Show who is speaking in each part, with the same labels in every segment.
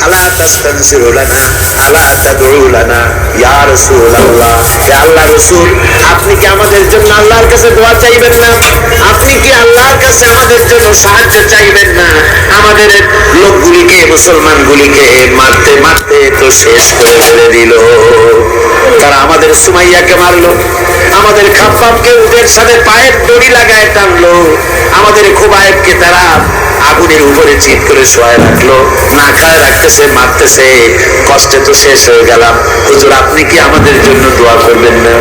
Speaker 1: আলা তাস্তানসিরু লানা আলা তাদউ লানা ইয়া রাসূলুল্লাহ, হে আল্লাহর রাসূল, আপনি কি আমাদের জন্য আল্লাহর কাছে দোয়া চাইবেন না? আপনি কি আল্লাহর কাছে আমাদের জন্য সাহায্য চাইবেন না? আমাদের লোকগুলিকে, মুসলমানগুলিকে মারতে মারতে তো শেষ করে ফেলে দিল। তারা আমাদের সুমাইয়াকে মারলো, আমাদের খাব্বাবকে উটের সাথে পায়ের দড়ি লাগায় টানলো, আমাদের খুবাইবকে তারা আগুনের উপরে চিৎ করে শোয়ায় রাখলো, না খায় রাখতেছে, মারতেছে, কষ্টে তো শেষ হয়ে গেলাম। হুজুর, আপনি কি আমাদের জন্য দোয়া করবেন না?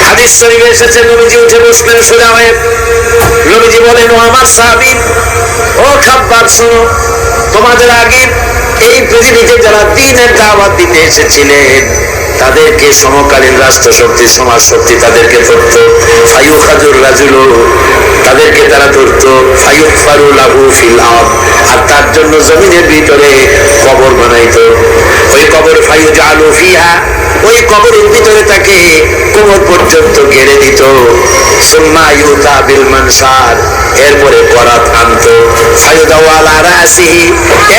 Speaker 1: হাদিস শরীফে এসেছে, নবীজি উঠে বসলেন সোজা হয়ে। নবীজি বলেন, ও আমার সাহাবী, ও খাব্বাব, শোনো, তোমাদের আগে এই পৃথিবীতে যারা দ্বীনের দাওয়াত দিতে এসেছিলেন তাদেরকে সমকালীন রাষ্ট্র শক্তি, সমাজ শক্তি তাদেরকে ধরতো। ফায়ুখাজুর রাজুলু, তাদেরকে তারা ধরতো। ফায়ুকফারু লাহু ফিল আরদ, আর তার জন্য জমিনের ভিতরে কবর বানাইতো। ওই কবর ফায়ুজালু ফিহা, ওই কবরের ভিতরে তাকে কোমর পর্যন্ত ঘেরে দিত। সুম্মা ইউতা বিল মানসার, এরপরে করাত আনতো। ফায়ুদাউ আলা রাসিহি,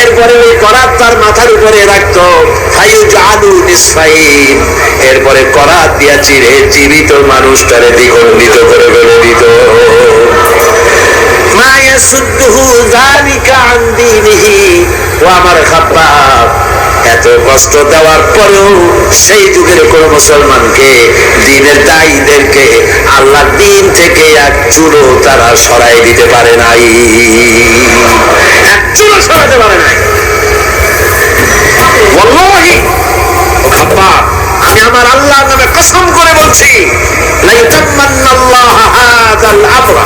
Speaker 1: এরপরে ওই করাত তার মাথার উপরে রাখতো। ফায়ুজালু নিসফাইন, এরপরে করাত দিয়া চিরে জীবিত মানুষটারে দ্বিখণ্ডিত করে ফেলে দিত। মা ইয়াসুদ্দুহু যালিকা আন দীনিহি, ও আমার খাব্বাব, এত কষ্ট দেওয়ার পরেও সেই যুগের কোন মুসলমানকে, দ্বীনের দায়ীদেরকে আল্লাহর দ্বীন থেকে এক চুলও তারা সরাই দিতে পারে নাই, এক চুলও সরাতে পারে নাই। ওয়াল্লাহি, ও খাব্বাব, আমি আমার আল্লাহর নামে কসম করে বলছি, লাইতাম্মান্নাল্লাহু হাযাল আমরা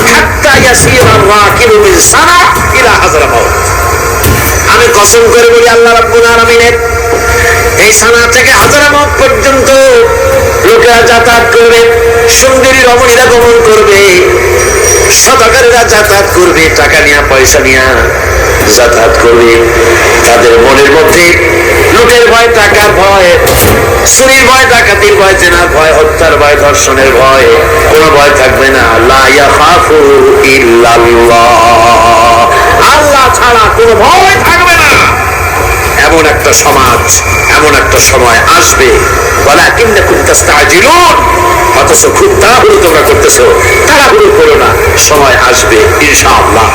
Speaker 1: হাত্তা ইয়াসিরা আর-রাকিবু মিন সানা ইলা হাযরামাউত। আমি কসম করে বলি, আল্লাহ রাব্বুল আলামিনের এই সানা থেকে হাযরামাউত পর্যন্ত লোকেরা যাতায়াত করবে, সুন্দরী রমণীরা গমন করবে, সদাগরেরা যাতায়াত করবে, টাকা নিয়া পয়সা নিয়া যাতায়াত করবে। তাদের মনের মধ্যে লুটের ভয়, টাকার ভয়, চুরির ভয়, ডাকাতির ভয়, জেনার ভয়, হত্যার ভয়, ধর্ষণের ভয়, কোনো ভয় থাকবে না। লা ইয়াখাফু ইল্লাল্লাহ, আল্লাহ ছাড়া কোনো ভয় থাকবে না। এমন একটা সমাজ, এমন একটা সময় আসবে, ওয়ালাকিন্নাকুম তাস্তাজিলুন, অথচ খুব তাড়াহুড়ো তোমরা করতেছো। তাড়াহুড়ো করো না, সময় আসবে ইনশাআল্লাহ।